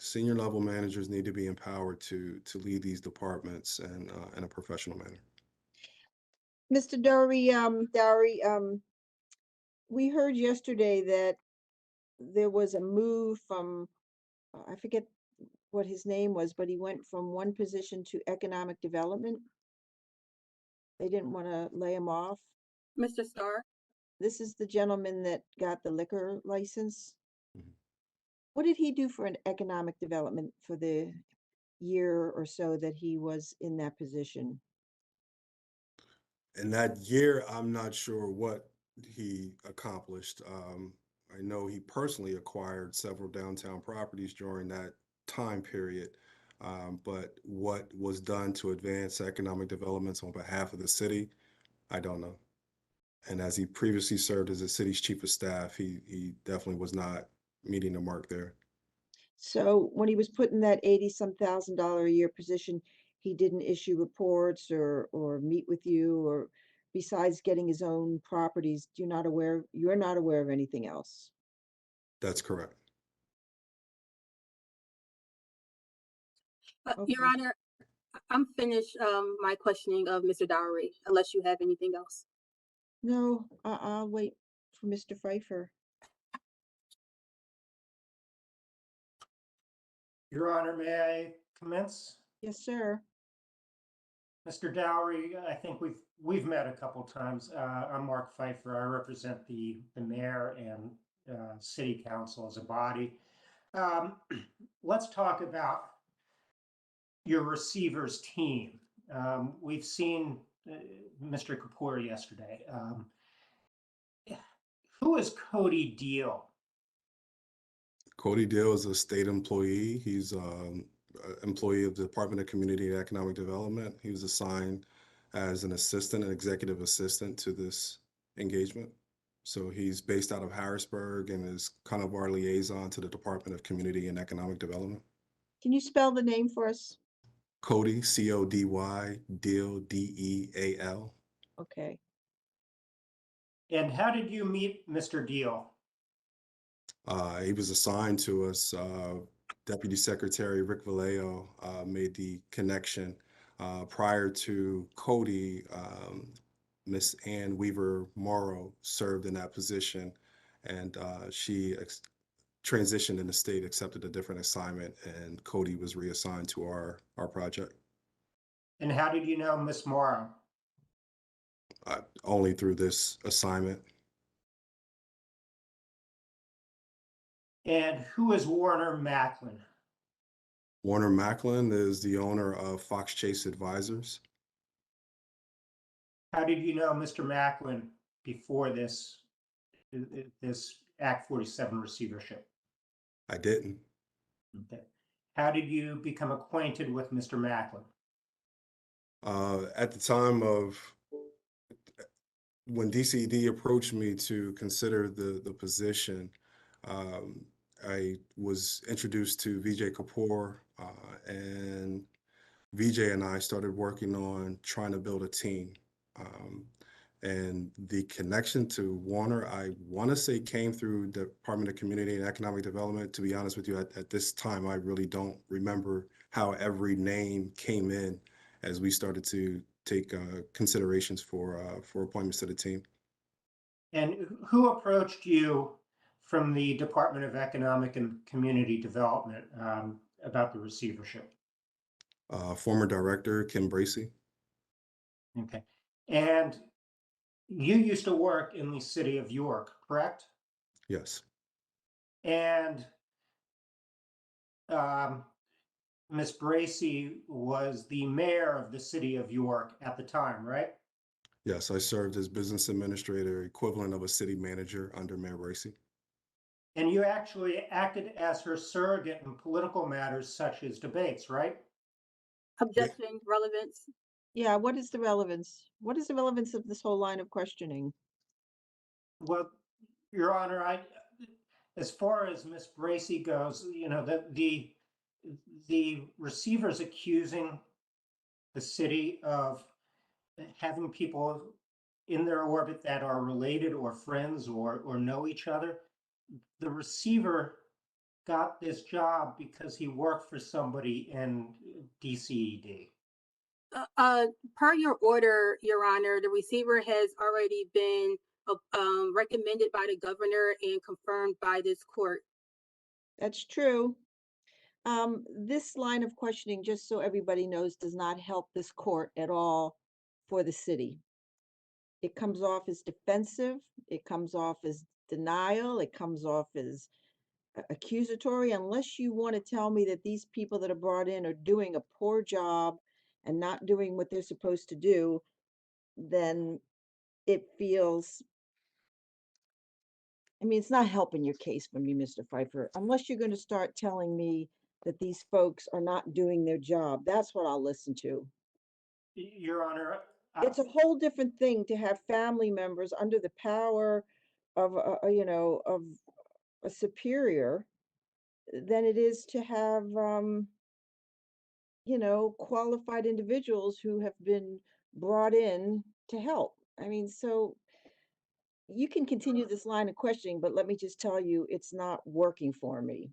Senior level managers need to be empowered to lead these departments and in a professional manner. Mr. Dowry, we heard yesterday that there was a move from, I forget what his name was, but he went from one position to economic development. They didn't want to lay him off. Mr. Starr? This is the gentleman that got the liquor license. Mhm. What did he do for an economic development for the year or so that he was in that position? In that year, I'm not sure what he accomplished. I know he personally acquired several downtown properties during that time period. But what was done to advance economic developments on behalf of the city, I don't know. And as he previously served as the city's chief of staff, he definitely was not meeting the mark there. So when he was put in that 80-some thousand-dollar a year position, he didn't issue reports or meet with you, or besides getting his own properties, you're not aware of anything else? That's correct. Your Okay. Honor, I'm finished my questioning of Mr. Dowry, unless you have anything else. No, I'll wait for Mr. Pfeiffer. Your Honor, may I commence? Yes, sir. Mr. Dowry, I think we've met a couple times. I'm Mark Pfeiffer. I represent the mayor and city council as a body. Let's talk about your receivers team. We've seen Mr. Kapoor yesterday. Who is Cody Deal? Cody Dale is a state employee. He's employee of the Department of Community and Economic Development. He was assigned as an assistant, an executive assistant to this engagement. So he's based out of Harrisburg and is kind of our liaison to the Department of Community and Economic Development. Can you spell the name for us? Cody, C-O-D-Y, Deal, D-E-A-L. Okay. And how did you meet Mr. Deal? He was assigned to us. Deputy Secretary Rick Vallejo made the connection. Prior to Cody, Miss Ann Weaver Morrow served in that position, and she transitioned in the state, accepted a different assignment, and Cody was reassigned to our project. And how did you know Miss Morrow? Only through this assignment. And who is Warner Macklin? Warner Macklin is the owner of Fox Chase Advisors. How did you know Mr. Macklin before this Act 47 receivership? I didn't. Okay. How did you become acquainted with Mr. Macklin? At the time of when DCD approached me to consider the position, I was introduced to VJ Kapoor, and VJ and I started working on trying to build a team. And the connection to Warner, I want to say, came through the Department of Community and Economic Development. To be honest with you, at this time, I really don't remember how every name came in as we started to take considerations for appointments to the team. And who approached you from the Department of Economic and Community Development about the receivership? Former director Kim Bracey. Okay. And you used to work in the city of York, correct? Yes. And Ms. Bracey was the mayor of the city of York at the time, right? Yes, I served as business administrator, equivalent of a city manager under Mayor Bracey. And you actually acted as her surrogate in political matters such as debates, right? Objection, relevance. Yeah, what is the relevance? What is the relevance of this whole line of questioning? Well, Your Honor, as far as Ms. Bracey goes, you know, the receivers accusing the city of having people in their orbit that are related or friends or know each other, the receiver got this job because he worked for somebody in DCED. Per your order, Your Honor, the receiver has already been recommended by the governor and confirmed by this court. That's true. This line of questioning, just so everybody knows, does not help this court at all for the city. It comes off as defensive, it comes off as denial, it comes off as accusatory, unless you want to tell me that these people that are brought in are doing a poor job and not doing what they're supposed to do, then it feels, I mean, it's not helping your case for me, Mr. Pfeiffer, unless you're going to start telling me that these folks are not doing their job. That's what I'll listen to. Your Honor, It's a whole different thing to have family members under the power of of a superior than it is to have qualified individuals who have been brought in to help. I mean, so you can continue this line of questioning, but let me just tell you, it's not working for me.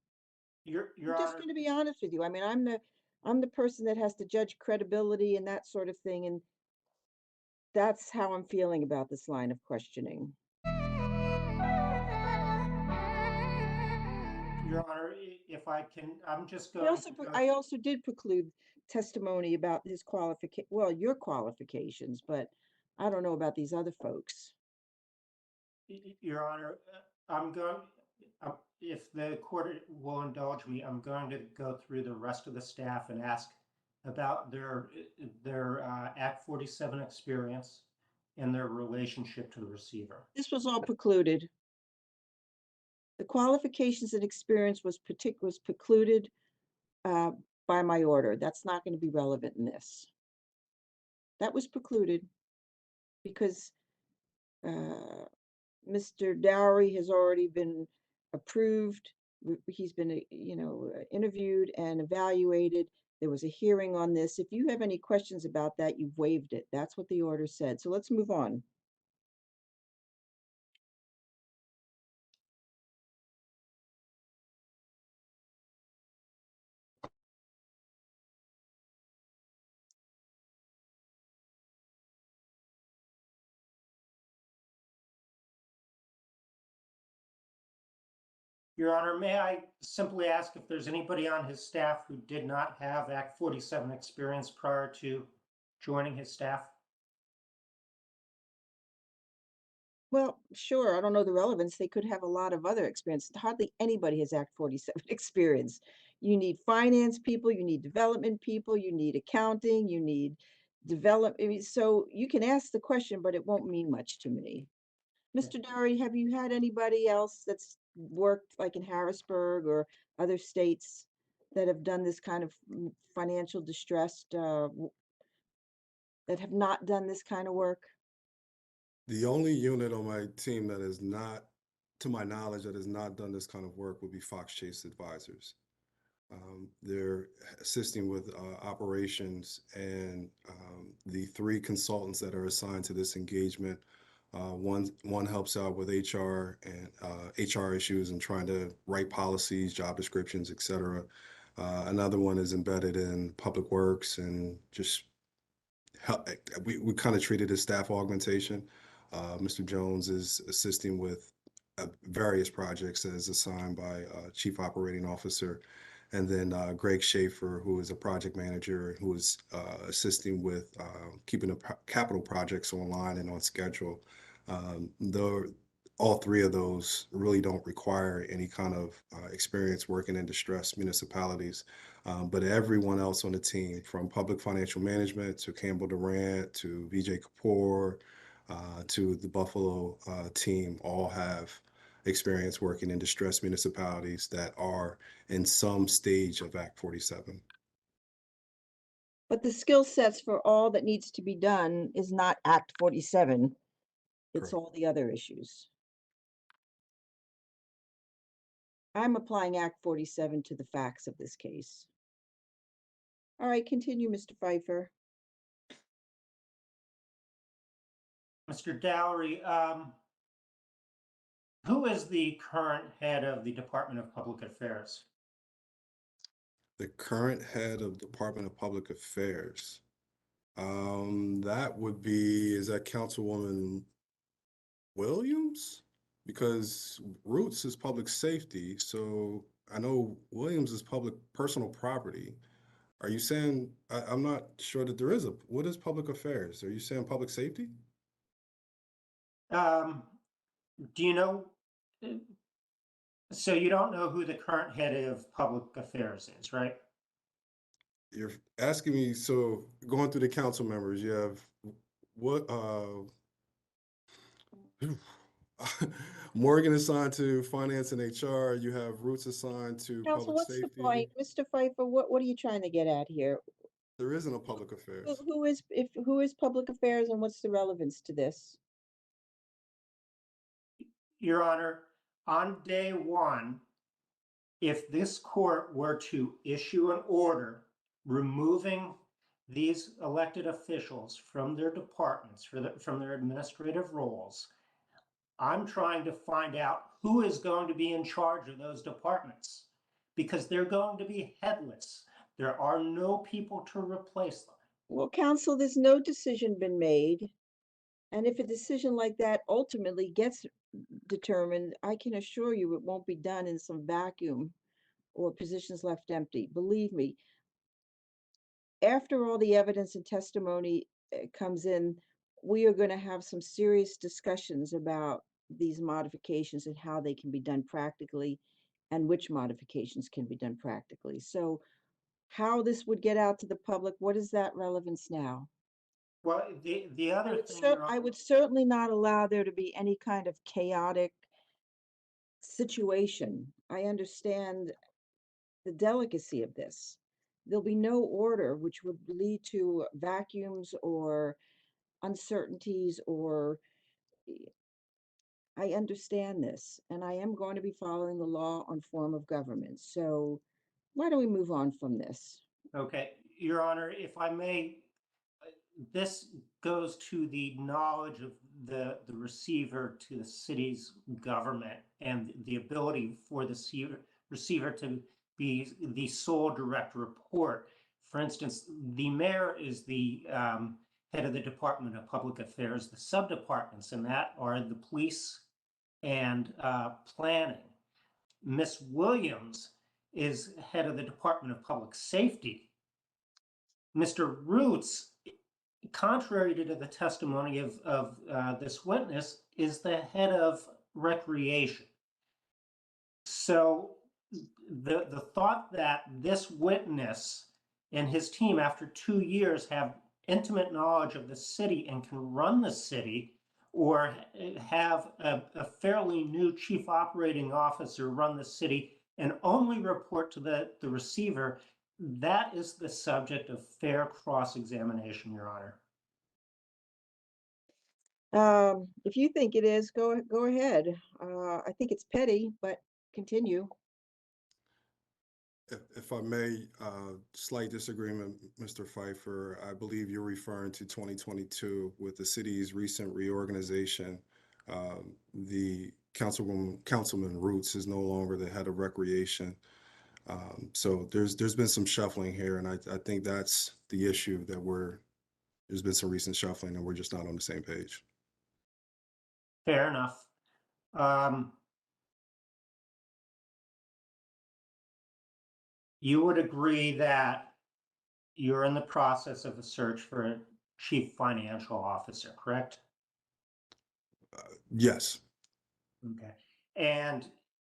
Your I'm just Honor, going to be honest with you. I mean, I'm the person that has to judge credibility and that sort of thing, and that's how I'm feeling about this line of questioning. Your Honor, if I can, I'm just I going also to go. I also did preclude testimony about his your qualifications, but I don't know about these other folks. Your Honor, I'm going, if the court will indulge me, I'm going to go through the rest of the staff and ask about their Act 47 experience and their relationship to the receiver. This was all precluded. The qualifications and experience was precluded uh, by my order. That's not going to be relevant in this. That was precluded because Mr. Dowry has already been approved. He's been, interviewed and evaluated. There was a hearing on this. If you have any questions about that, you've waived it. That's what the order said. So let's move on. Your Honor, may I simply ask if there's anybody on his staff who did not have Act 47 experience prior to joining his staff? Well, sure. I don't know the relevance. They could have a lot of other experience. Hardly anybody has Act 47 experience. You need finance people, you need development people, you need accounting, you need so you can ask the question, but it won't mean much to me. Mr. Dowery, have you had anybody else that's worked like in Harrisburg or other states that have done this kind of financial distressed, that have not done this kind of work? The only unit on my team that is not, to my knowledge, that has not done this kind of work would be Fox Chase Advisors. They're assisting with operations, and the three consultants that are assigned to this engagement, one helps out with HR and HR issues and trying to write policies, job descriptions, etc. Another one is embedded in public works and just help. We kind of treat it as staff augmentation. Mr. Jones is assisting with various projects as assigned by Chief Operating Officer. And then Greg Schaefer, who is a project manager, who is assisting with keeping the capital projects online and on schedule. Though all three of those really don't require any kind of experience working in distressed municipalities. But everyone else on the team, from public financial management to Campbell Durant to VJ Kapoor to the Buffalo team, all have experience working in distressed municipalities that are in some stage of Act 47. But the skill sets for all that needs to be done is not Act 47. It's Correct. all the other issues. I'm applying Act 47 to the facts of this case. All right, continue, Mr. Pfeiffer. Mr. Dowry, Who is the current head of the Department of Public Affairs? The current head of Department of Public Affairs. That would be, is that Councilwoman Williams? Because Roots is public safety, so I know Williams is public personal property. Are you saying, I'm not sure that there is what is public affairs? Are you saying public safety? Do you know? So you don't know who the current head of public affairs is, right? You're asking me, so going through the council members, you have what, Morgan assigned to finance and HR, you have Roots assigned to Counsel, public what's the safety. point? Mr. Pfeiffer, what are you trying to get at here? There isn't a public affairs. Who is public affairs and what's the relevance to this? Your Honor, on day one, if this court were to issue an order removing these elected officials from their departments, from their administrative roles, I'm trying to find out who is going to be in charge of those departments, because they're going to be headless. There are no people to replace them. Well, counsel, there's no decision been made. And if a decision like that ultimately gets determined, I can assure you it won't be done in some vacuum or positions left empty. Believe me, after all the evidence and testimony comes in, we are going to have some serious discussions about these modifications and how they can be done practically and which modifications can be done practically. So how this would get out to the public, what is that relevance now? Well, the I other would, thing, Your I Honor, would certainly not allow there to be any kind of chaotic situation. I understand the delicacy of this. There'll be no order which would lead to vacuums or uncertainties or I understand this and I am going to be following the law on form of government. So why don't we move on from this? okay, Your Honor, if I may, this goes to the knowledge of the receiver to the city's government and the ability for the receiver to be the sole direct report. For instance, the mayor is the head of the Department of Public Affairs. The sub-departments in that are the police and planning. Miss Williams is head of the Department of Public Safety. Mr. Roots, contrary to the testimony of this witness, is the head of recreation. So the thought that this witness and his team, after 2 years, have intimate knowledge of the city and can run the city, or have a fairly new chief operating officer run the city and only report to the receiver, that is the subject of fair cross-examination, Your Honor. If you think it is, go ahead. I think it's petty, but continue. If I may, slight disagreement, Mr. Pfeiffer. I believe you're referring to 2022 with the city's recent reorganization. The Councilman Roots is no longer the head of recreation. So there's been some shuffling here, and I think that's the issue that there's been some recent shuffling and we're just not on the same page. Fair enough. You would agree that you're in the process of a search for a chief financial officer, correct? Yes, Okay. And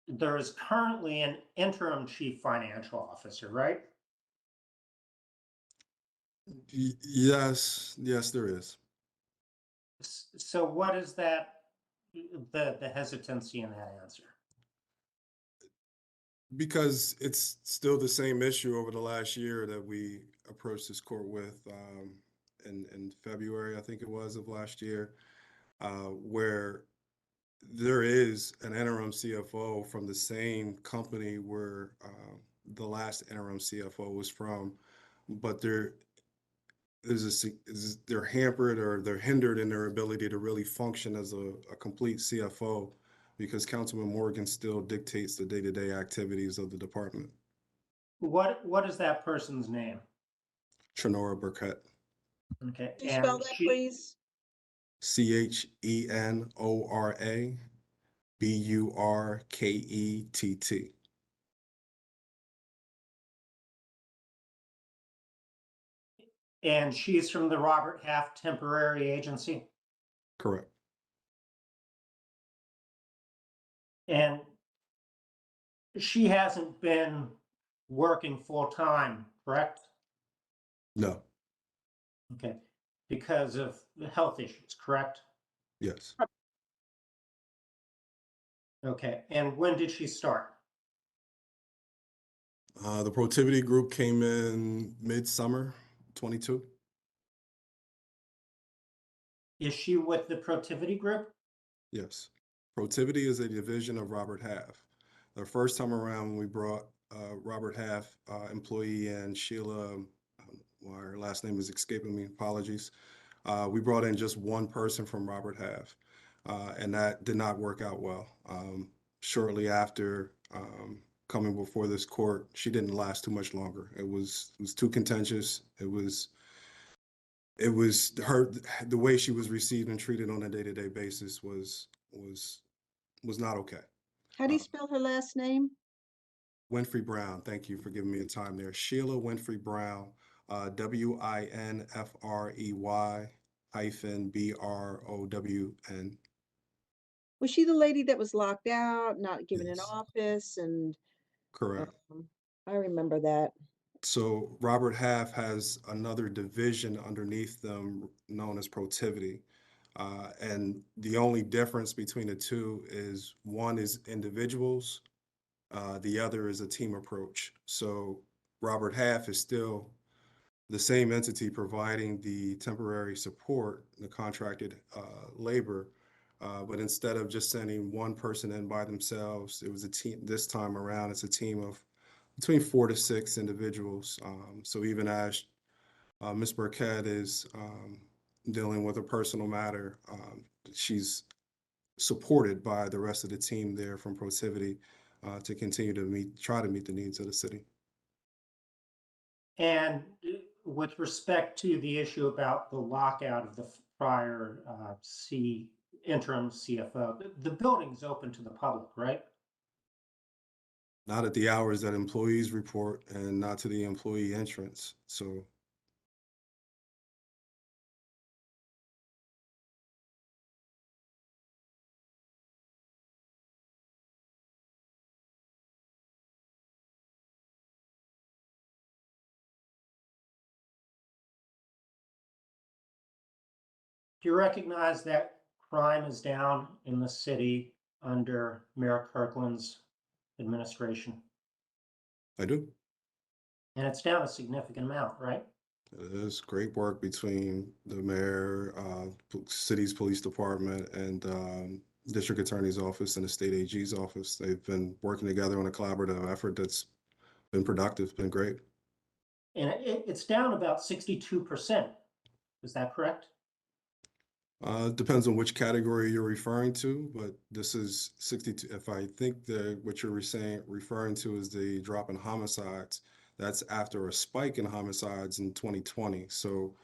there is currently an interim chief financial officer, right? yes, there is. So what is that, the hesitancy in that answer? Because it's still the same issue over the last year that we approached this court with in February, I think it was, of last year, where there is an interim CFO from the same company where the last interim CFO was from, but they're hampered or they're hindered in their ability to really function as a complete CFO because Councilman Morgan still dictates the day-to-day activities of the department. What is that person's name? Trenora Burkett, Okay, Could you spell and that, she, please? CHENORABURKETT. and she's from the Robert Half Temporary Agency, Correct. and she hasn't been working full-time, correct? No. Okay, because of the health issues, correct? Yes. Okay, and when did she start? The Protivity Group came in midsummer 22. Is she with the Protivity Group? Yes. Protivity is a division of Robert Half. The first time around, when we brought Robert Half employee and Sheila, well, her last name is escaping me, apologies. We brought in just one person from Robert Half, and that did not work out well. Shortly after coming before this court, she didn't last too much longer. It was too contentious. It was her, the way she was received and treated on a day-to-day basis was not okay. How do you Uh, spell her last name? Winfrey Brown, thank you for giving me a time there. Sheila Winfrey Brown, WINFREY-BROWN. Was she the lady that was locked out, not given an Yes, office, and correct. I remember that. So Robert Half has another division underneath them known as Protivity. And the only difference between the two is one is individuals, the other is a team approach. So Robert Half is still the same entity providing the temporary support, the contracted labor, but instead of just sending one person in by themselves, it was a team. This time around, it's a team of between 4 to 6 individuals. So even as Ms. Burkett is dealing with a personal matter, she's supported by the rest of the team there from Protivity to continue to try to meet the needs of the city. And with respect to the issue about the lockout of the prior interim CFO, the building's open to the public, right? Not at the hours that employees report and not to the employee entrance. So Do you recognize that crime is down in the city under Mayor Kirkland's administration? I do. And it's down a significant amount, right? There's great work between the mayor, city's police department, and district attorney's office and the state AG's office. They've been working together on a collaborative effort that's been productive, been great. And it's down about 62%. Is that correct? Depends on which category you're referring to, but this is 62. If I think what you're referring to is the drop in homicides, that's after a spike in homicides in 2020. So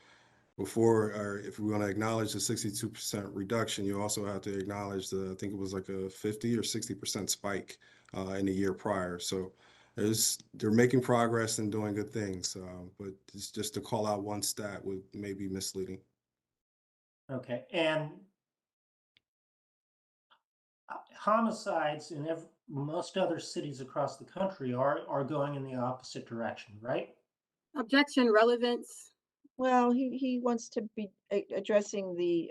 or if we want to acknowledge the 62% reduction, you also have to acknowledge I think it was like a 50 or 60% spike in the year prior. So they're making progress and doing good things, but it's just to call out one stat would maybe misleading. Okay, and homicides in most other cities across the country are going in the opposite direction, right? Objection, relevance. Well, he wants to be addressing the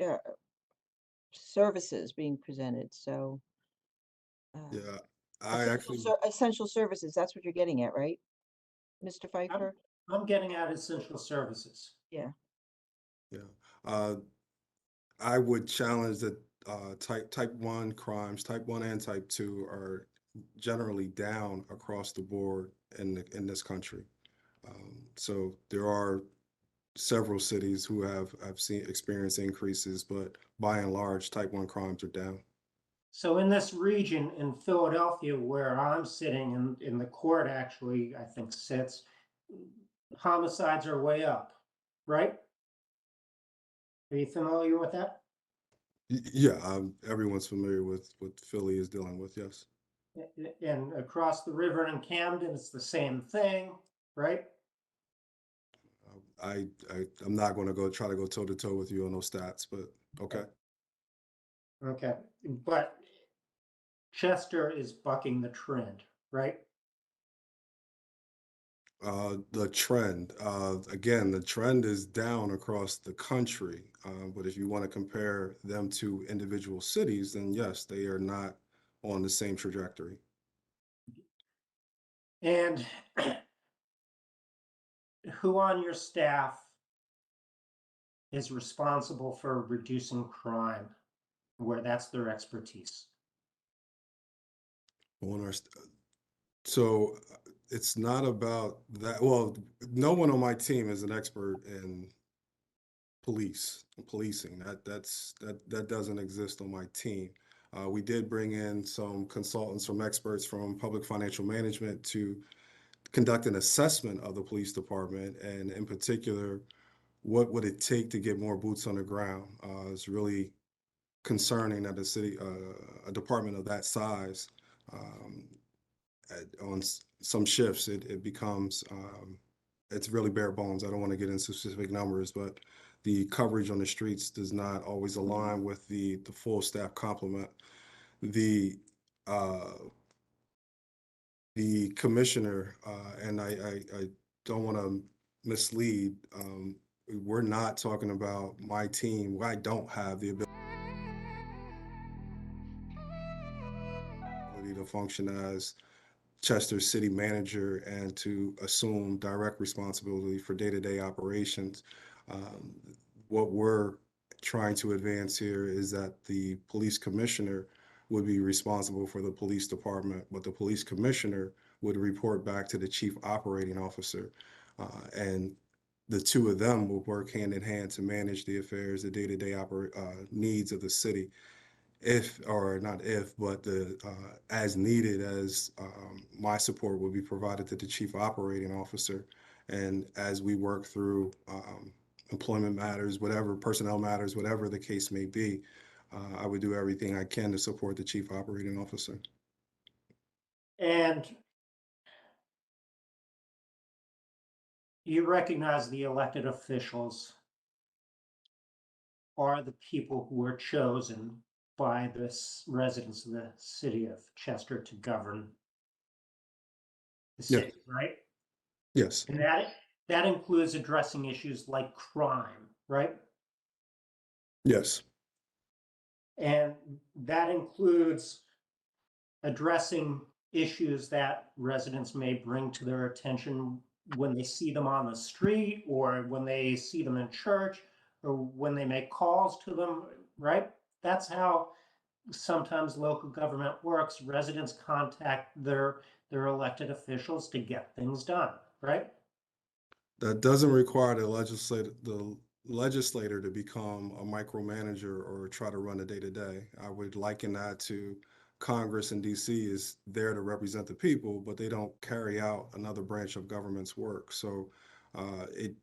services being presented, so Yeah, I actually, essential services, that's what you're getting at, right? Mr. I'm, Pfeiffer? I'm getting at essential services. Yeah. yeah. I would challenge that type 1 crimes, type 1 and type 2 are generally down across the board in this country. So there are several cities who have seen experienced increases, but by and large, type 1 crimes are down. So in this region in Philadelphia, where I'm sitting and in the court actually, I think sits, homicides are way up, right? Are you familiar with that? Yeah, everyone's familiar with what Philly is dealing with. Yes. And across the river in Camden, it's the same thing, right? I'm not going to try to go toe to toe with you on those stats, but okay. Okay, but Chester is bucking the trend, right? The trend, again, the trend is down across the country. But if you want to compare them to individual cities, then yes, they are not on the same trajectory. And who on your staff is responsible for reducing crime, where that's their expertise? On our, so it's not about that. Well, no one on my team is an expert in policing. That doesn't exist on my team. We did bring in some consultants from experts from public financial management to conduct an assessment of the police department, and in particular, what would it take to get more boots on the ground? It's really concerning that a department of that size, um, on some shifts, it becomes, it's really bare bones. I don't want to get into specific numbers, but the coverage on the streets does not always align with the full staff complement. The uh, the commissioner, and I don't want to mislead. We're not talking about my team. I don't have the ability to function as Chester city manager and to assume direct responsibility for day-to-day operations. Um, what we're trying to advance here is that the police commissioner would be responsible for the police department, but the police commissioner would report back to the chief operating officer. And the two of them will work hand in hand to manage the affairs, the day-to-day needs of the city, if, or not if, but the as needed, as my support will be provided to the chief operating officer. And as we work through employment matters, whatever personnel matters, whatever the case may be, I would do everything I can to support the chief operating officer. And you recognize the elected officials are the people who were chosen by the residents of the city of Chester to govern the Yeah. city, right? Yes. And that includes addressing issues like crime, right? Yes. And that includes addressing issues that residents may bring to their attention when they see them on the street or when they see them in church or when they make calls to them, right? That's how sometimes local government works. Residents contact their elected officials to get things done, right? That doesn't require the legislator to become a micromanager or try to run a day-to-day. I would liken that to Congress in DC is there to represent the people, but they don't carry out another branch of government's work. So it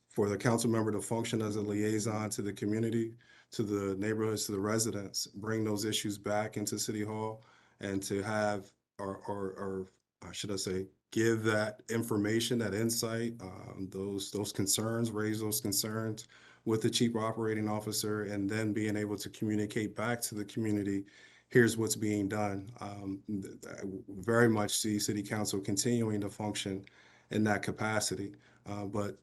for the council member to function as a liaison to the community, to the neighborhoods, to the residents, bring those issues back into City Hall, and to have, or should I say, give that information, that insight, those concerns, raise those concerns with the chief operating officer, and then being able to communicate back to the community, here's what's being done. I very much see City Council continuing to function in that capacity, but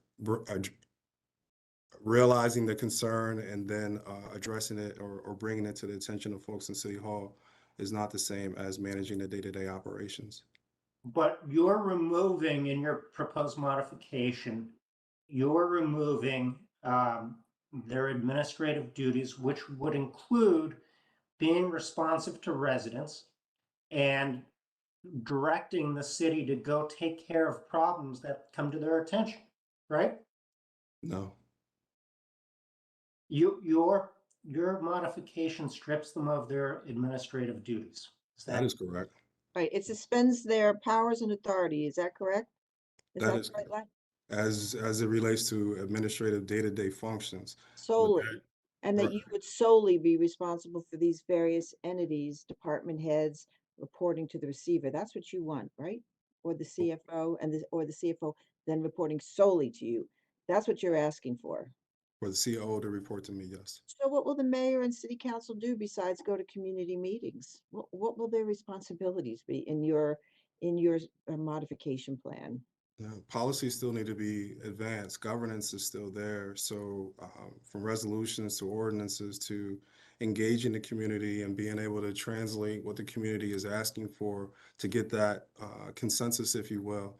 realizing the concern and then addressing it or bringing it to the attention of folks in City Hall is not the same as managing the day-to-day operations. But you're removing in your proposed modification, you're removing their administrative duties, which would include being responsive to residents and directing the city to go take care of problems that come to their attention, right? No. You're your modification strips them of their administrative duties. Is That is correct. Right, it suspends their powers and authority, is that correct? Is That that is correct, correct. As it relates to administrative day-to-day functions. With that, solely? And that right, you would solely be responsible for these various entities, department heads, reporting to the receiver, that's what you want, right? Or the CFO or the CFO then reporting solely to you, that's what you're asking for. for the COO to report to me, yes. So what will the mayor and city council do besides go to community meetings? What will their responsibilities be in your modification plan? Yeah, policies still need to be advanced. Governance is still there. So from resolutions to ordinances to engaging the community and being able to translate what the community is asking for to get that consensus, if you will,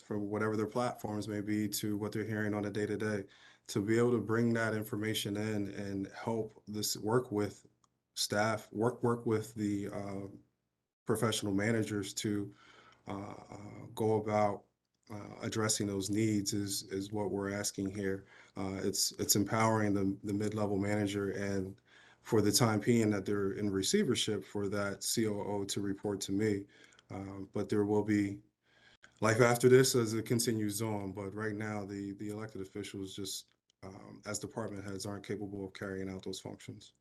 for whatever their platforms may be to what they're hearing on a day-to-day, to be able to bring that information in and help this work with staff, work with the professional managers to go about addressing those needs is what we're asking here. It's empowering the mid-level manager and for the time being that they're in receivership for that COO to report to me. But there will be life after this as it continues on. But right now, the elected officials just as department heads aren't capable of carrying out those functions.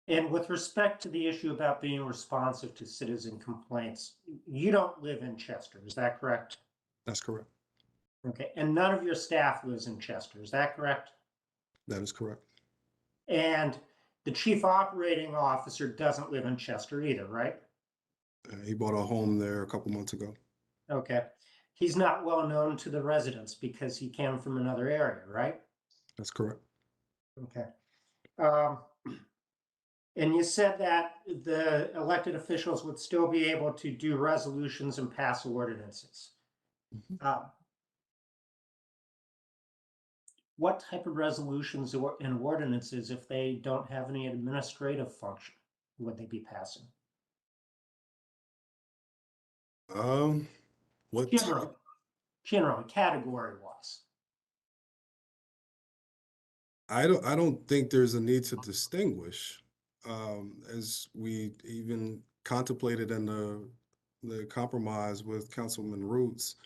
And with respect to the issue about being responsive to citizen complaints, you don't live in Chester, is that correct? That's correct. Okay, and none of your staff lives in Chester, is that correct? That is correct. And the chief operating officer doesn't live in Chester either, right? He bought a home there a couple months ago. Okay. He's not well known to the residents because he came from another area, right? That's correct. Okay. Um, and you said that the elected officials would still be able to do resolutions and pass ordinances. Mhm. What type of resolutions and ordinances, if they don't have any administrative function, would they be passing? What Generally, category-wise. I don't think there's a need to distinguish, as we even contemplated in the compromise with Councilman Roots,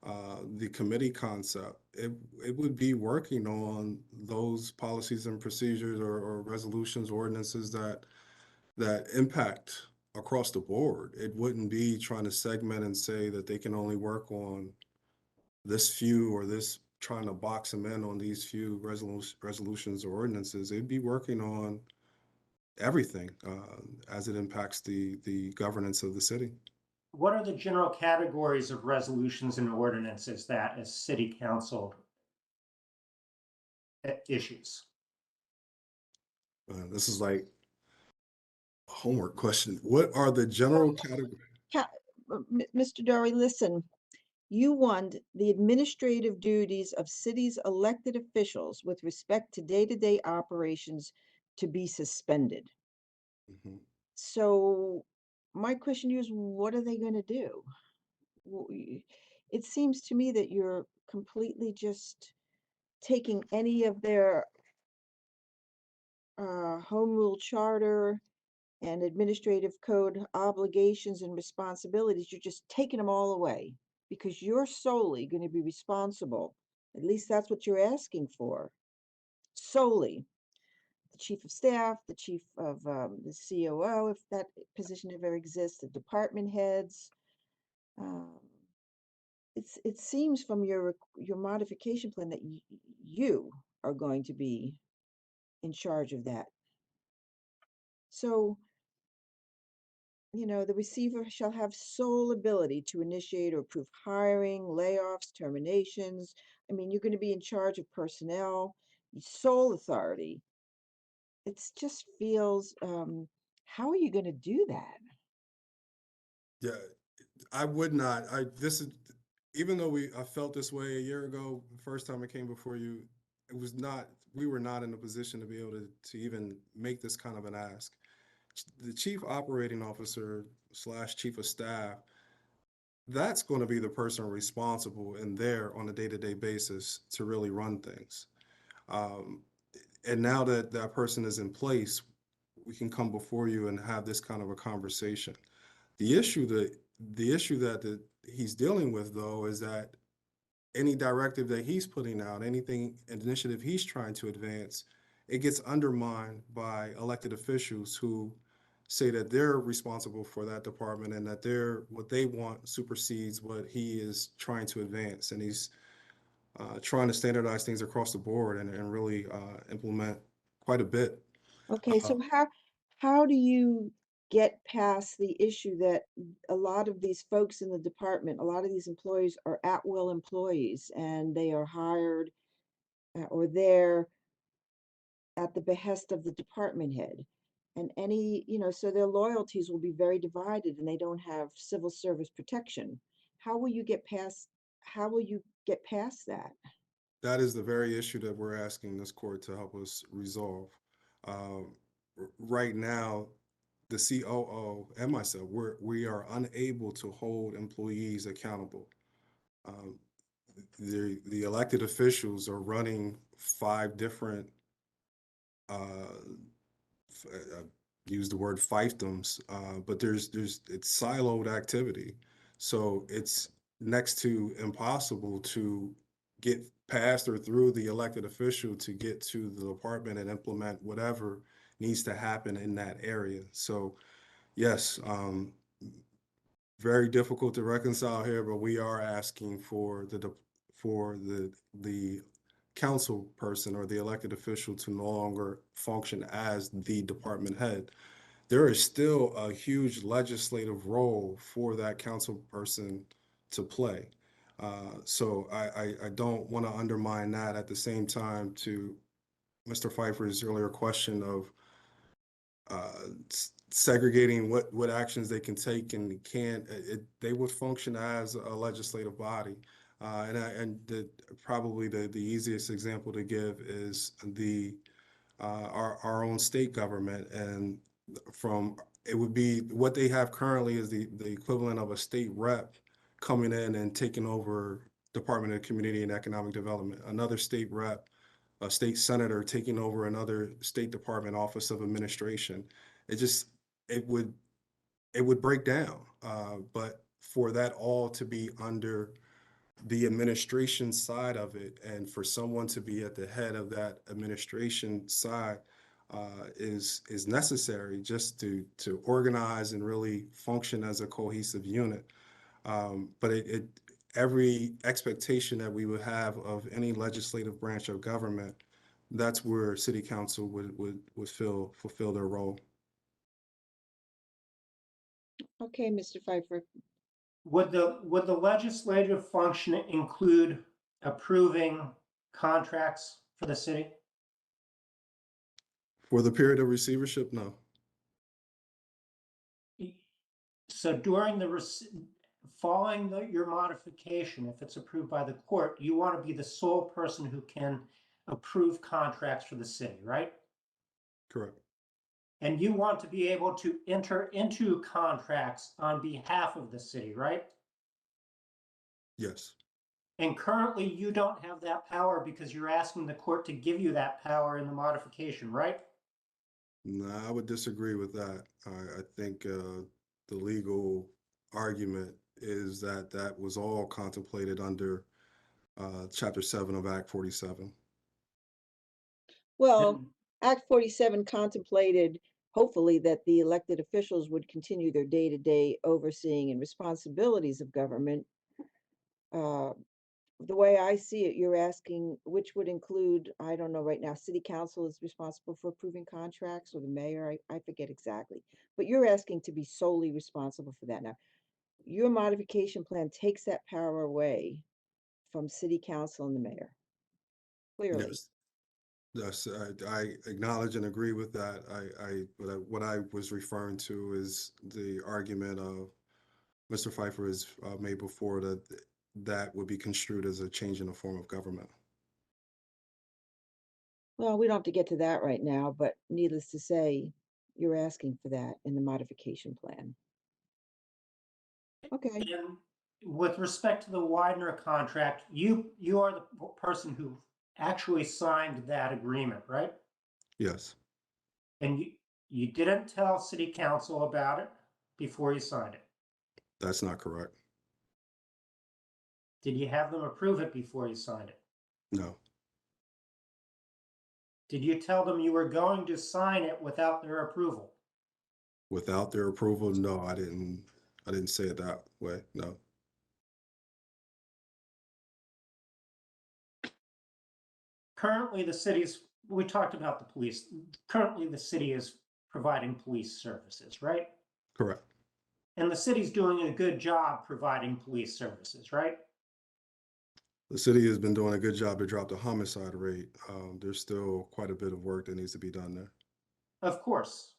the committee concept. It would be working on those policies and procedures or resolutions, ordinances that impact across the board. It wouldn't be trying to segment and say that they can only work on this few or this trying to box them in on these few resolutions or ordinances. It'd be working on everything as it impacts the governance of the city. What are the general categories of resolutions and ordinances that a city council issues? This is like a homework question. What are the general categories? Mr. Dory, listen, you want the administrative duties of cities' elected officials with respect to day-to-day operations to be suspended. Mhm. So my question to you is, what are they going to do? It seems to me that you're completely just taking any of their home rule charter and administrative code obligations and responsibilities, you're just taking them all away because you're solely going to be responsible. At least that's what you're asking for. Solely. The chief of staff, the chief of the COO, if that position ever exists, the department heads. Um, it seems from your modification plan that you are going to be in charge of that. So the receiver shall have sole ability to initiate or approve hiring, layoffs, terminations. I mean, you're going to be in charge of personnel, sole authority. It just feels, how are you going to do that? Yeah, I would not. This is even though I felt this way a year ago, the first time I came before you, it was not. We were not in a position to be able to even make this kind of an ask. The chief operating officer / chief of staff, that's going to be the person responsible and there on a day-to-day basis to really run things. Um, And now that that person is in place, we can come before you and have this kind of a conversation. The issue that he's dealing with, though, is that any directive that he's putting out, anything, an initiative he's trying to advance, it gets undermined by elected officials who say that they're responsible for that department and that what they want supersedes what he is trying to advance. And he's trying to standardize things across the board and really implement quite a bit. Okay, Uh, so how do you get past the issue that a lot of these folks in the department, a lot of these employees are at-will employees and they are hired or they're at the behest of the department head? And so their loyalties will be very divided and they don't have civil service protection. How will you get past, how will you get past that? That is the very issue that we're asking this court to help us resolve. Um, right now, the COO and myself, we are unable to hold employees accountable. Um, the elected officials are running 5 different use the word fiefdoms, but it's siloed activity. So it's next to impossible to get past or through the elected official to get to the department and implement whatever needs to happen in that area. So yes, very difficult to reconcile here, but we are asking for the council person or the elected official to no longer function as the department head. There is still a huge legislative role for that council person to play. So I don't want to undermine that. At the same time, to Mr. Pfeiffer's earlier question of segregating what actions they can take and can't, they would function as a legislative body. Probably the easiest example to give is our own state government. And from it would be what they have currently is the equivalent of a state rep coming in and taking over Department of Community and Economic Development, another state rep, a state senator taking over another State Department Office of Administration. It just it would it would break down. But for that all to be under the administration side of it, and for someone to be at the head of that administration side is necessary just to organize and really function as a cohesive unit. But every expectation that we would have of any legislative branch of government, that's where city council would fulfill their role. Okay, Mr. Pfeiffer. Would the legislative function include approving contracts for the city? For the period of receivership, no. So during following your modification, if it's approved by the court, you want to be the sole person who can approve contracts for the city, right? Correct. And you want to be able to enter into contracts on behalf of the city, right? Yes. And currently you don't have that power because you're asking the court to give you that power in the modification, right? No, I would disagree with that. I think the legal argument is that that was all contemplated under Chapter 7 of Act 47. Well, And Act 47 contemplated, hopefully, that the elected officials would continue their day-to-day overseeing and responsibilities of government. Uh, the way I see it, you're asking, which would include, I don't know right now, city council is responsible for approving contracts, or the mayor, I forget exactly. But you're asking to be solely responsible for that now. Your modification plan takes that power away from city council and the mayor, clearly. Yes. Yes, I acknowledge and agree with that. What I was referring to is the argument of Mr. Pfeiffer has made before that that would be construed as a change in the form of government. Well, we don't have to get to that right now, but needless to say, you're asking for that in the modification plan. Okay. And with respect to the Widener contract, you are the person who actually signed that agreement, right? Yes, And you didn't tell city council about it before you signed it. that's not correct. Did you have them approve it before you signed it? No, Did you tell them you were going to sign it without their approval? without their approval, no, I didn't say it that way. No. Currently, we talked about the police. Currently, the city is providing police services, right? Correct. And the city's doing a good job providing police services, right? The city has been doing a good job to drop the homicide rate. There's still quite a bit of work that needs to be done there. Of course.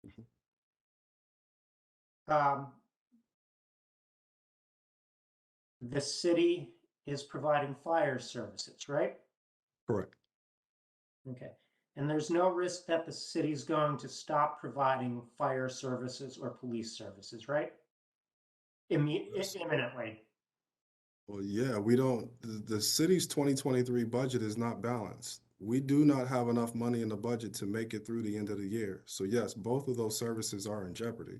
Mhm. The city is providing fire services, right? Correct. Okay. And there's no risk that the city's going to stop providing fire services or police services, right? Yes. Imminently. Well, yeah, we don't, the city's 2023 budget is not balanced. We do not have enough money in the budget to make it through the end of the year. So yes, both of those services are in jeopardy.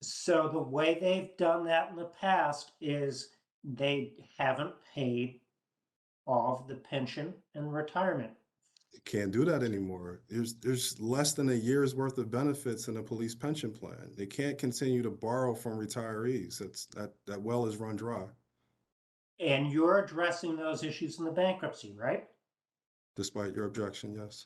So the way they've done that in the past is they haven't paid all of the pension and retirement. Can't do that anymore. There's less than a year's worth of benefits in a police pension plan. They can't continue to borrow from retirees. That well is run dry, And you're addressing those issues in the bankruptcy, right? despite your objection, yes.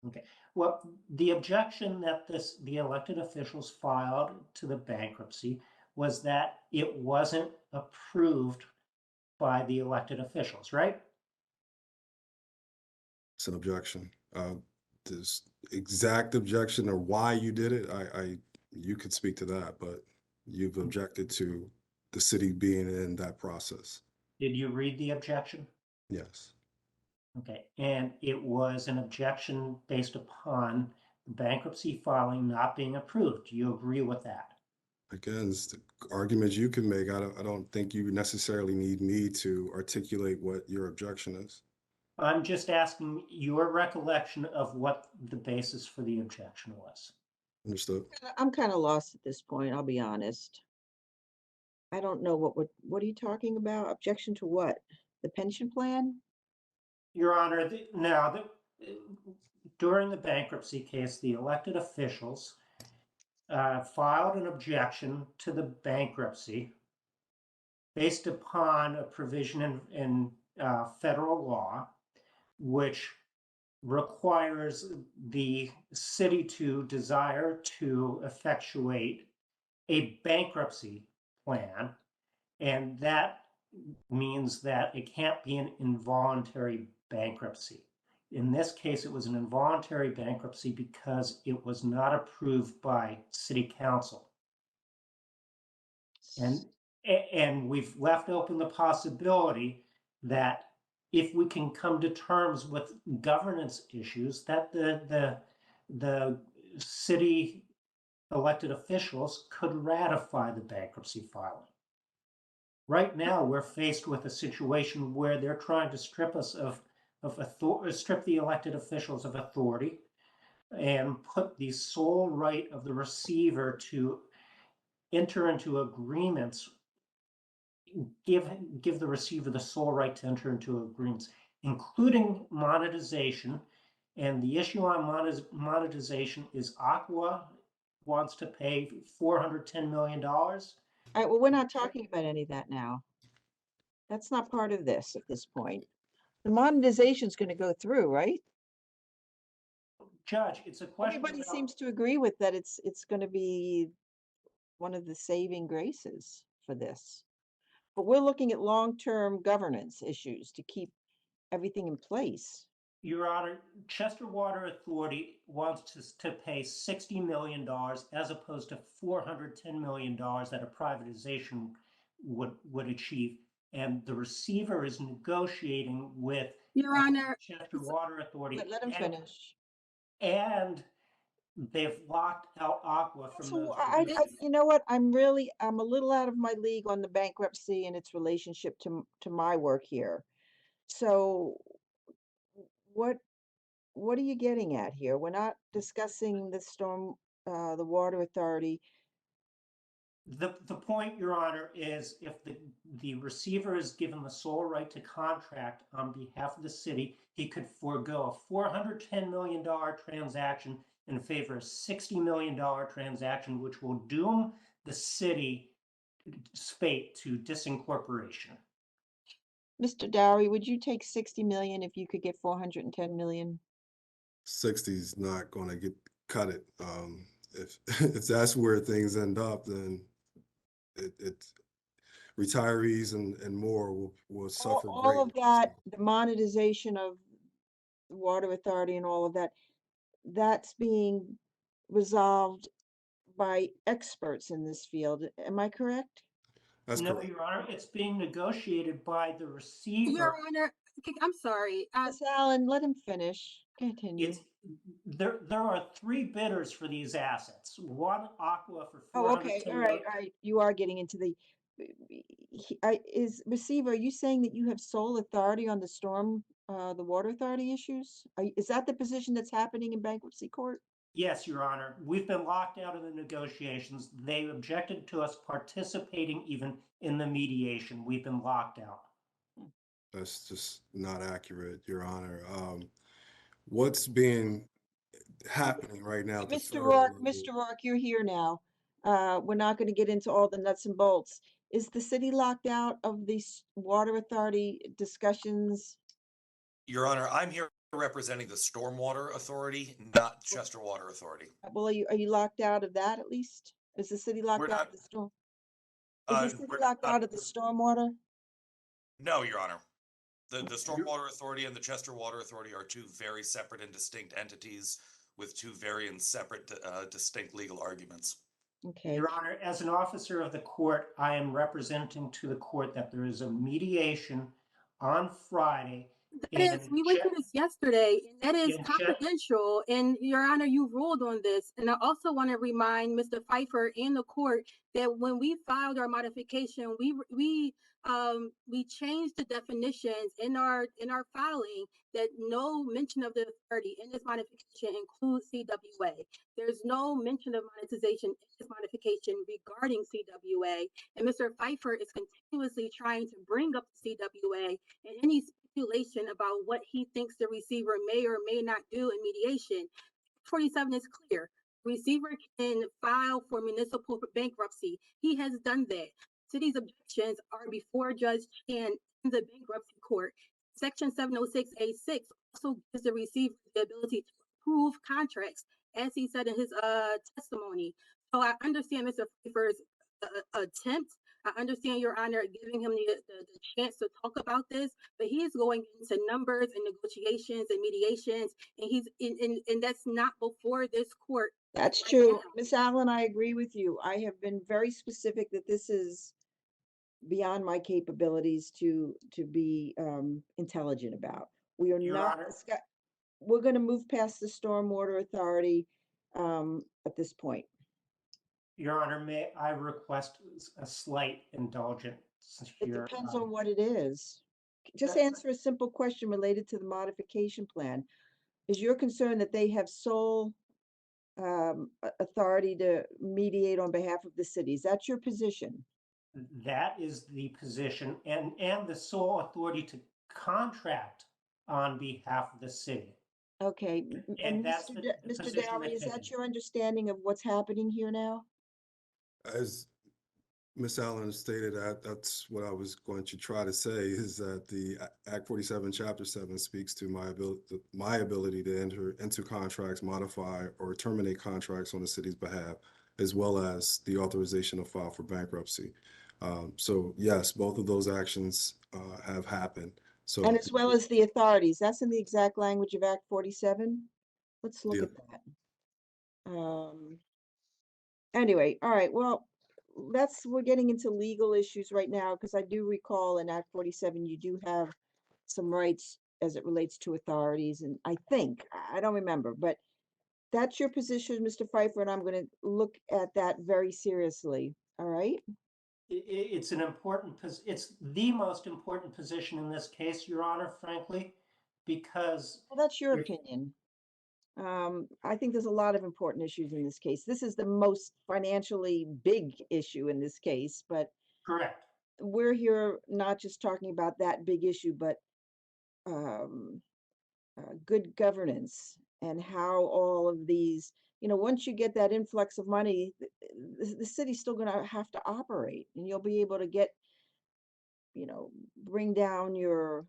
Okay. Well, the objection that the elected officials filed to the bankruptcy was that it wasn't approved by the elected officials, right? It's an objection. This exact objection or why you did it, you could speak to that, but you've objected to the city being in that process. Did you read the objection? Yes. Okay, and it was an objection based upon the bankruptcy filing not being approved. Do you agree with that? Again, it's the arguments you can make. I don't think you necessarily need me to articulate what your objection is. I'm just asking your recollection of what the basis for the objection was. Understood. I'm kind of lost at this point, I'll be honest. I don't know what are you talking about? Objection to what? The pension plan? Your Honor, during the bankruptcy case, the elected officials filed an objection to the bankruptcy based upon a provision in federal law, which requires the city to desire to effectuate a bankruptcy plan, and that means that it can't be an involuntary bankruptcy. In this case, it was an involuntary bankruptcy because it was not approved by city council. And we've left open the possibility that if we can come to terms with governance issues, that the city elected officials could ratify the bankruptcy filing. Right now, we're faced with a situation where they're trying to strip us strip the elected officials of authority and put the sole right of the receiver to enter into agreements, give the receiver the sole right to enter into agreements, including monetization. And the issue on monetization is Aqua wants to pay $410 million. All right, well, we're not talking about any of that now. That's not part of this at this point. The monetization is going to go through, right? Judge, it's a question Everybody about, seems to agree with that. It's going to be one of the saving graces for this. But we're looking at long-term governance issues to keep everything in place. Your Honor, Chester Water Authority wants to pay $60 million as opposed to $410 million that a privatization would achieve. And the receiver is negotiating with Your Honor, Chester Water Authority. Let him finish. And they've locked out Aqua from So those. you know what? I'm a little out of my league on the bankruptcy and its relationship to my work here. So what what are you getting at here? We're not discussing the water authority. The point, Your Honor, is if the receiver is given the sole right to contract on behalf of the city, he could forego a $410 million transaction in favor of $60 million transaction, which will doom the city's fate to disincorporation. Mr. Dowry, would you take 60 million if you could get 410 million? 60 is not going to cut it. If if that's where things end up, then it retirees and more will suffer All of greatly. that, the monetization of the water authority and all of that, that's being resolved by experts in this field. Am I correct? That's No, correct. Your Honor, it's being negotiated by the Your receiver. Honor, I'm sorry. Miss Allen, let him finish. Continue. It's there are three bidders for these assets. One, Aqua for Oh, okay. 410 All million. right. You are getting into the, is receiver, are you saying that you have sole authority on the water authority issues? Is that the position that's happening in bankruptcy court? Yes, Your Honor. We've been locked out of the negotiations. They objected to us participating even in the mediation. We've been locked out. That's just not accurate, Your Honor. What's being happening right now at the Mr. federal Rourke, level? Mr. Rourke, you're here now. We're not going to get into all the nuts and bolts. Is the city locked out of these water authority discussions? Your Honor, I'm here representing the Stormwater Authority, not Chester Water Authority. Well, are you locked out of that at least? Is the city locked We're out not- of the storm? Is the city we're locked not- out of the stormwater? No, Your Honor. The Okay. Stormwater Authority and the Chester Water Authority are two very separate and distinct entities with two very and separate, distinct legal arguments. Okay. Your Honor, as an officer of the court, I am representing to the court that there is a mediation on Friday. We went through this yesterday, and that is in Chet- confidential. And Your Honor, you ruled on this. And I also want to remind Mr. Pfeiffer and the court that when we filed our modification, we changed the definitions in our filing that no mention of the authority in this modification includes CWA. There's no mention of monetization in this modification regarding CWA. And Mr. Pfeiffer is continuously trying to bring up the CWA and any speculation about what he thinks the receiver may or may not do in mediation. 47 is clear. Receiver can file for municipal bankruptcy. He has done that. City's objections are before Judge Chan in the bankruptcy court. Section 706A6 also gives the receiver the ability to approve contracts, as he said in his testimony. So I understand Mr. Pfeiffer's attempt. I understand, Your Honor, giving him the chance to talk about this, but he's going into numbers and negotiations and mediations, and and that's not before this court. That's right true. now. Miss Allen, I agree with you. I have been very specific that this is beyond my capabilities to be intelligent about. We are Your not, Honor. we're going to move past the stormwater authority at this point. Your Honor, may I request a slight indulgence It here? depends on what it is. Just That's- answer a simple question related to the modification plan. Is your concern that they have sole authority to mediate on behalf of the city? Is that your position? That is the position and the sole authority to contract on behalf of the city. Okay. And that's Mr. the Mr. position Dowry, we're is that taking. your understanding of what's happening here now? As Ms. Allen stated, that's what I was going to try to say, is that the Act 47, Chapter 7 speaks to my ability to enter into contracts, modify, or terminate contracts on the city's behalf, as well as the authorization to file for bankruptcy. So yes, both of those actions have happened. So And as well as the authorities, that's in the exact language of Act 47? Let's look Yeah. at that. Anyway, all right, well, we're getting into legal issues right now, because I do recall in Act 47, you do have some rights as it relates to authorities, and I think, I don't remember, but that's your position, Mr. Pfeiffer, and I'm going to look at that very seriously, all right? It's it's the most important position in this case, Your Honor, frankly, because Well, that's your If- opinion. I think there's a lot of important issues in this case. This is the most financially big issue in this case, but Correct. we're here not just talking about that big issue, but um, good governance and how all of these, once you get that influx of money, the city's still going to have to operate, and you'll be able to get, bring down your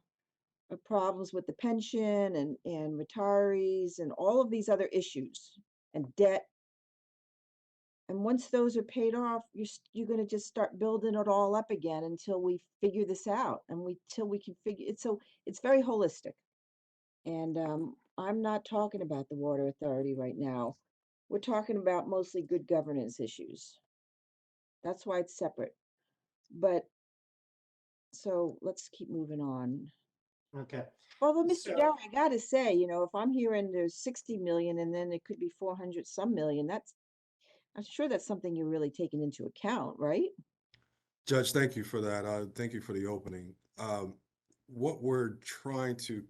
problems with the pension and retirees and all of these other issues and debt. And once those are paid off, you're going to just start building it all up again until we figure this out, and till we can figure it. So it's very holistic. And I'm not talking about the water authority right now. We're talking about mostly good governance issues. That's why it's separate. But so let's keep moving on. Okay. Although, Mr. So- Dow, I gotta say, if I'm hearing there's 60 million and then it could be 400 some million, I'm sure that's something you're really taking into account, right? Judge, thank you for that. Thank you for the opening. What we're trying to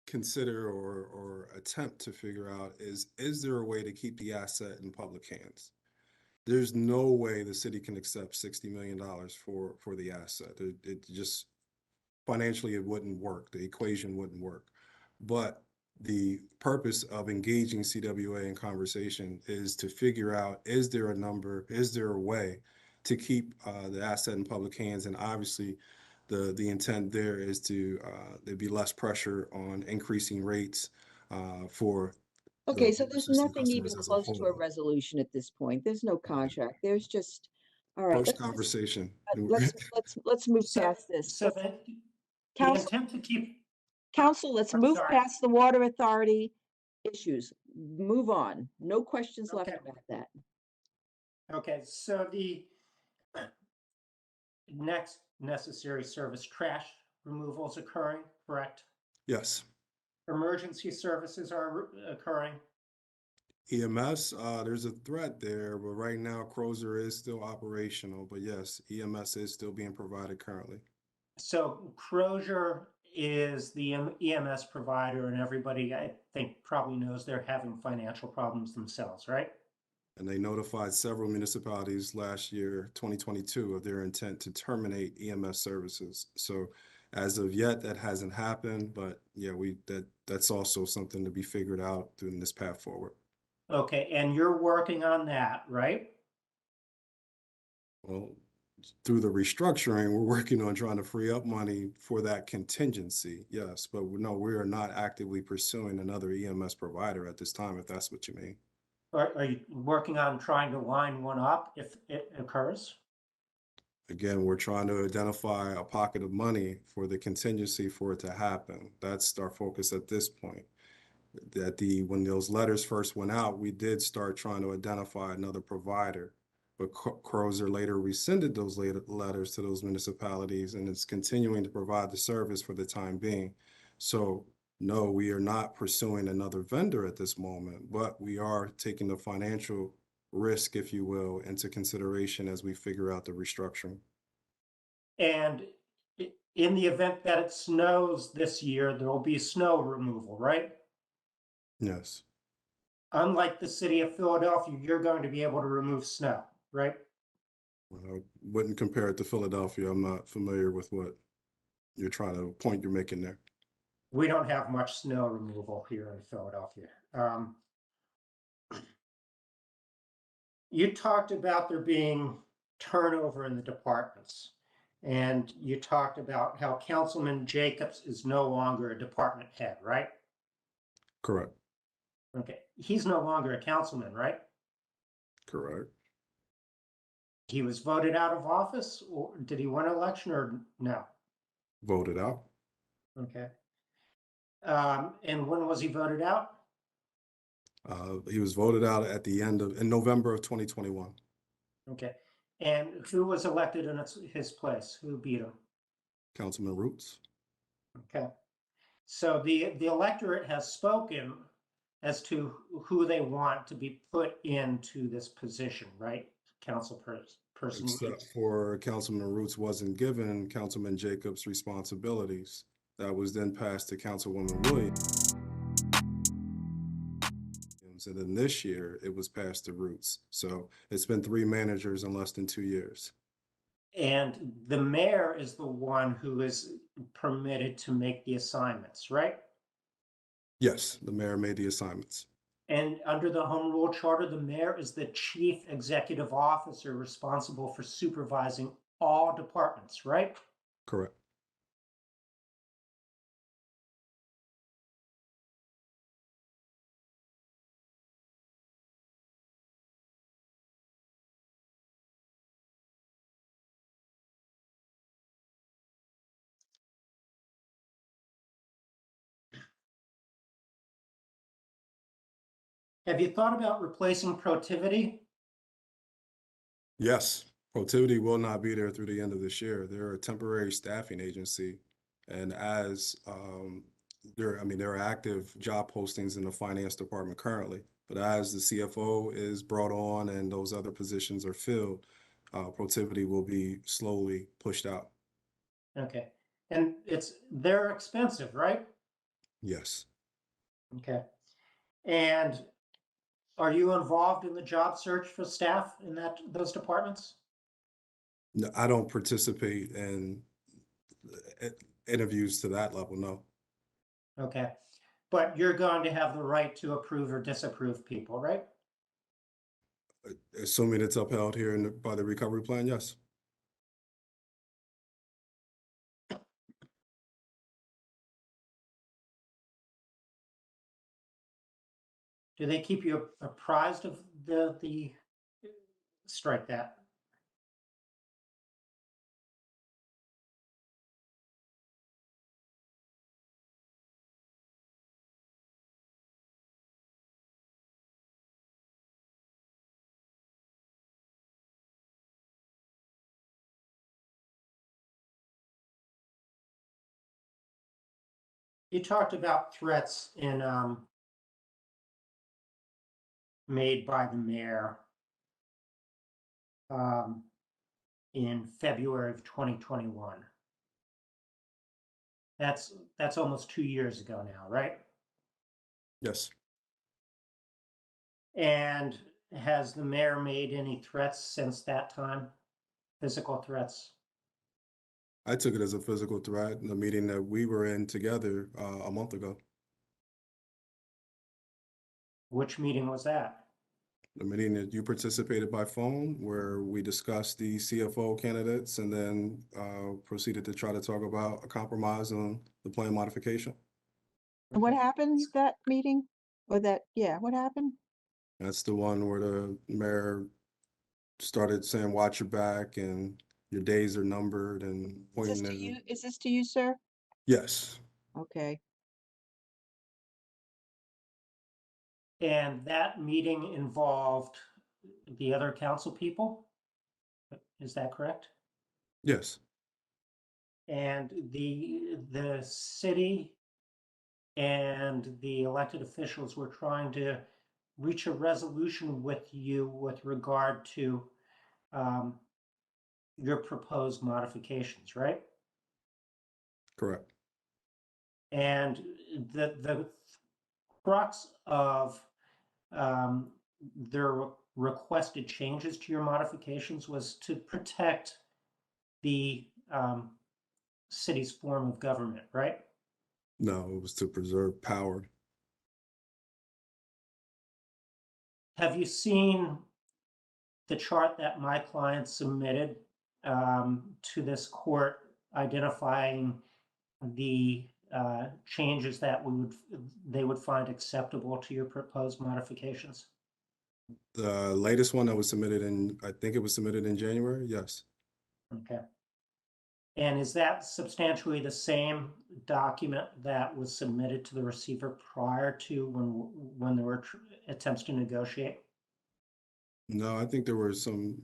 consider or attempt to figure out is there a way to keep the asset in public hands? There's no way the city can accept $60 million for the asset. It just financially it wouldn't work. The equation wouldn't work. But the purpose of engaging CWA in conversation is to figure out, is there a number, is there a way to keep the asset in public hands? And obviously the intent there is to there be less pressure on increasing rates for Okay, the so there's system nothing even customers as a close to a whole. resolution at this point. There's no contract. There's just, all right, First let's conversation. let's move So, past this. so Let's- the Council, intent to keep, Council, let's I'm move sorry. past the water authority issues. Move on. No questions left Okay. about that. okay, so the next necessary service, trash removal is occurring, correct? Yes. Emergency services are occurring. EMS, there's a threat there, but right now Crozer is still operational. But yes, EMS is still being provided currently. So Crozier is the EMS provider, and everybody, I think, probably knows they're having financial problems themselves, right? And they notified several municipalities last year, 2022, of their intent to terminate EMS services. So as of yet, that hasn't happened, but yeah, that's also something to be figured out through this path forward. Okay, and you're working on that, right? Well, through the restructuring, we're working on trying to free up money for that contingency. Yes, but no, we are not actively pursuing another EMS provider at this time, if that's what you mean. Are you working on trying to line one up if it occurs? Again, we're trying to identify a pocket of money for the contingency for it to happen. That's our focus at this point. When those letters first went out, we did start trying to identify another provider, but Crozer later rescinded those letters to those municipalities, and it's continuing to provide the service for the time being. So no, we are not pursuing another vendor at this moment, but we are taking the financial risk, if you will, into consideration as we figure out the restructuring. And in the event that it snows this year, there will be snow removal, right? Yes, Unlike the city of Philadelphia, you're going to be able to remove snow, right? well, I wouldn't compare it to Philadelphia. I'm not familiar with what point you're making there. We don't have much snow removal here in Philadelphia. You talked about there being turnover in the departments, and you talked about how Councilman Jacobs is no longer a department head, right? Correct. Okay, he's no longer a councilman, right? Correct. He was voted out of office, or did he win an election, or no? Voted out. Okay. And when was he voted out? He was voted out in November of 2021. Okay. And who was elected in his place? Who beat him? Councilman Roots. Okay. So the electorate has spoken as to who they want to be put into this position, right? Council person. Except for Councilman Roots wasn't given Councilman Jacobs' responsibilities. That was then passed to Councilwoman Williams. And then this year it was passed to Roots. So it's been 3 managers in less than 2 years. And the mayor is the one who is permitted to make the assignments, right? Yes, the mayor made the assignments. And under the home rule charter, the mayor is the chief executive officer responsible for supervising all departments, right? Correct. Have you thought about replacing Protiviti? Yes, Protiviti will not be there through the end of this year. They're a temporary staffing agency. And as there are active job postings in the finance department currently, but as the CFO is brought on and those other positions are filled, Protiviti will be slowly pushed out. Okay. And they're expensive, right? Yes. Okay. And are you involved in the job search for staff in those departments? No, I don't participate in uh, interviews to that level, no. Okay. But you're going to have the right to approve or disapprove people, right? Assuming it's upheld here by the recovery plan, yes. Do they keep you apprised of the strike that? You talked about threats made by the mayor in February of 2021. That's almost 2 years ago now, right? Yes. And has the mayor made any threats since that time? Physical threats? I took it as a physical threat in the meeting that we were in together a month ago. Which meeting was that? The meeting that you participated by phone, where we discussed the CFO candidates and then proceeded to try to talk about a compromise on the plan modification. And what Okay. happened that meeting? Or what happened? That's the one where the mayor started saying, watch your back and your days are numbered and Is pointing this to at. you? Is this to you, sir? Yes. Okay. And that meeting involved the other council people? Is that correct? Yes. And the city and the elected officials were trying to reach a resolution with you with regard to your proposed modifications, right? Correct. And the crux of their requested changes to your modifications was to protect the city's form of government, right? No, it was to preserve power. Have you seen the chart that my client submitted to this court identifying the changes that they would find acceptable to your proposed modifications? The latest one that was submitted I think it was submitted in January. Yes. Okay. And is that substantially the same document that was submitted to the receiver prior to when there were attempts to negotiate? No, I think there were some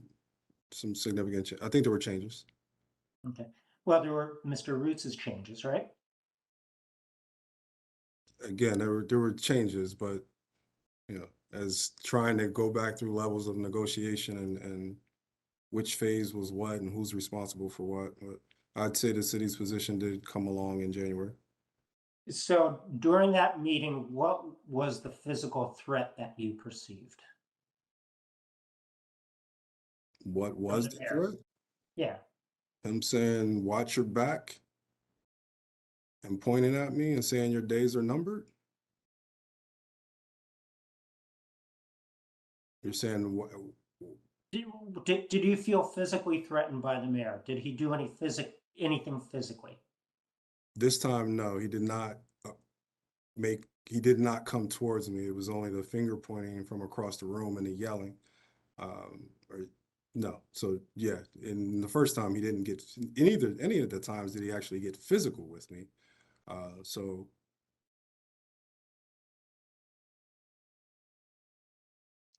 significant. I think there were changes. Okay. Well, there were Mr. Roots's changes, right? Again, there were changes, but as trying to go back through levels of negotiation and which phase was what and who's responsible for what. But I'd say the city's position did come along in January. So during that meeting, what was the physical threat that you perceived? What was the mayor. threat? Yeah. Him saying, "Watch your back," and pointing at me and saying, "Your days are numbered." You're saying, Did you feel physically threatened by the mayor? Did he do anything physically? this time, no, he did not he did not come towards me. It was only the finger pointing from across the room and the yelling. Or no. So yeah, in the first time he didn't get in any of the times did he actually get physical with me. So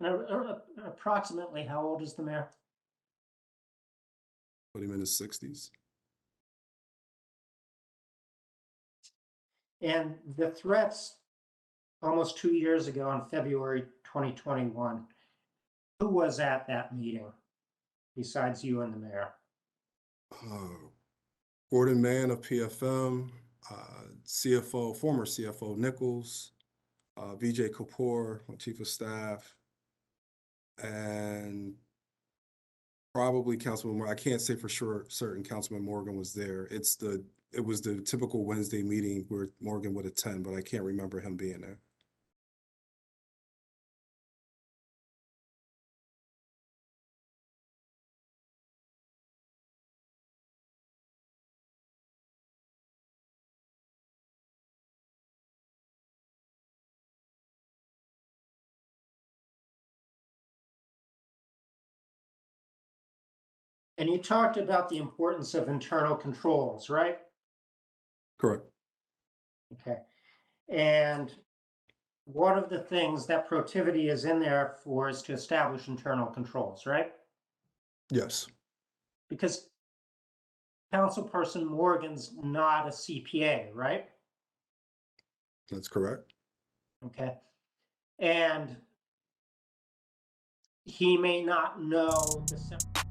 And approximately how old is the mayor? put him in his 60s. And the threats almost 2 years ago in February 2021, who was at that meeting besides you and the mayor? Gordon Mann of PFM, CFO, former CFO Nichols, VJ Kapoor, my chief of staff, and probably Councilman Morgan. I can't say for sure certain Councilman Morgan was there. It was the typical Wednesday meeting where Morgan would attend, but I can't remember him being there. And you talked about the importance of internal controls, right? Correct. Okay. And one of the things that Protivity is in there for is to establish internal controls, right? Yes. Because Councilperson Morgan's not a CPA, right? That's correct. Okay. And he may not know the